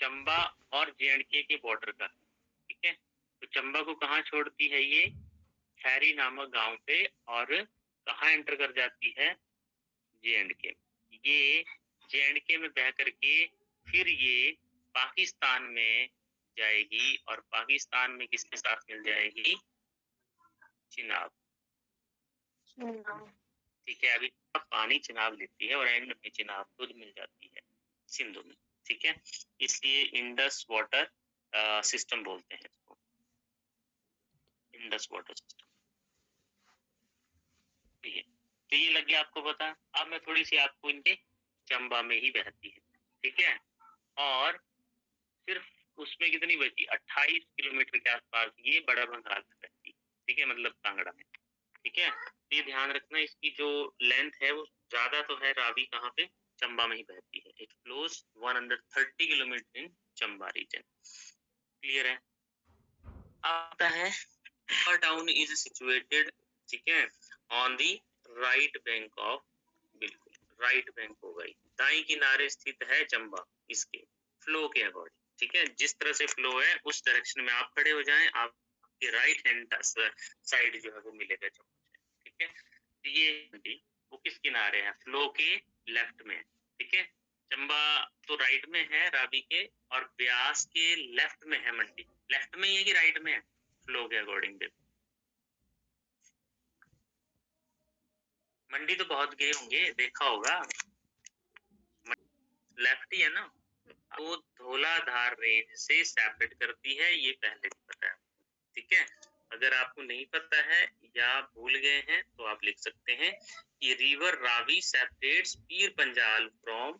चंबा और जे&के के बॉर्डर का, ठीक है। तो चंबा को कहाँ छोड़ती है ये, खैरी नामक गांव पे, और कहाँ एंटर कर जाती है, जे&के। ये जे&के में बह करके फिर ये पाकिस्तान में जाएगी, और पाकिस्तान में किसके साथ मिल जाएगी, चिनाब। ठीक है, अभी पानी चिनाब लेती है और एंड में चिनाब खुद मिल जाती है सिंधु में, ठीक है। इसलिए इंडस वाटर सिस्टम बोलते हैं इसको, इंडस वाटर सिस्टम। ठीक है, तो ये लग गया आपको पता। अब मैं थोड़ी सी आपको इनके चंबा में ही बहती है, ठीक है। और सिर्फ उसमें कितनी बची, 28 किलोमीटर के आसपास ये बड़ा बंगाल में बहती, ठीक है, मतलब कांगड़ा में, ठीक है। ये ध्यान रखना, इसकी जो लेंथ है वो ज्यादा तो है, रावी कहाँ पे, चंबा में ही बहती है। It flows 130 kilometre in Chamba region. Clear है। आता है टाउन इज सिचुएटेड, ठीक है, on the right bank of, बिल्कुल राइट बैंक हो गई, दाएं किनारे स्थित है चंबा इसके फ्लो के अकॉर्डिंग, ठीक है। जिस तरह से फ्लो है उस डायरेक्शन में आप खड़े हो जाएं, आपके राइट हैंड साइड जो है वो मिलेगा चंबा से, ठीक है। तो ये वो किस किनारे है, फ्लो के लेफ्ट में, ठीक है। चंबा तो राइट में है रावी के, और ब्यास के लेफ्ट में है मंडी। लेफ्ट में ही है कि राइट में है, फ्लो के अकॉर्डिंग देखो। मंडी तो बहुत गए होंगे, देखा होगा, लेफ्ट ही है ना। वो धौलाधार रेंज से सेपरेट करती है, ये पहले भी पता है, ठीक है। अगर आपको नहीं पता है या भूल गए हैं तो आप लिख सकते हैं कि river Ravi separates Pir Panjal from,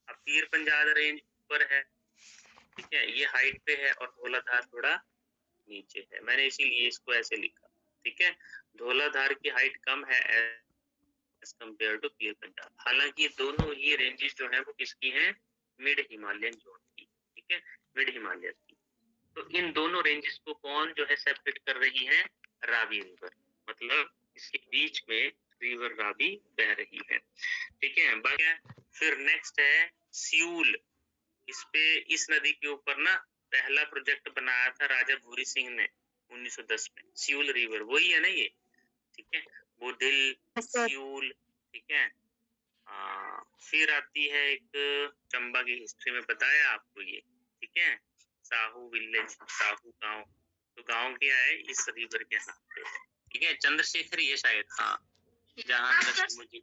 अब पीर पंजाल रेंज ऊपर है, ठीक है, ये हाइट पे है, और धौलाधार थोड़ा नीचे है, मैंने इसीलिए इसको ऐसे लिखा, ठीक है। धौलाधार की हाइट कम है as compare to Pir Panjal. हालांकि दोनों ही रेंजेस जो है वो किसकी हैं, मिड हिमालयन जोन की, ठीक है, मिड हिमालय की। तो इन दोनों रेंजेस को कौन जो है सेपरेट कर रही है, रावी रिवर, मतलब इसके बीच में रिवर रावी बह रही है, ठीक है। बाकी फिर नेक्स्ट है सियूल। इस पे, इस नदी के ऊपर ना पहला प्रोजेक्ट बनाया था राजा भूरी सिंह ने 1910 में, सियूल रिवर वही है ना ये, ठीक है। बुधिल, सियूल, ठीक है। फिर आती है एक, चंबा की हिस्ट्री में बताया आपको ये, ठीक है, साहू विलेज, साहू गांव। तो गांव क्या है, इस रिवर के नाम पे, ठीक है। चंद्रशेखर ये शायद, हाँ, जहां तक मुझे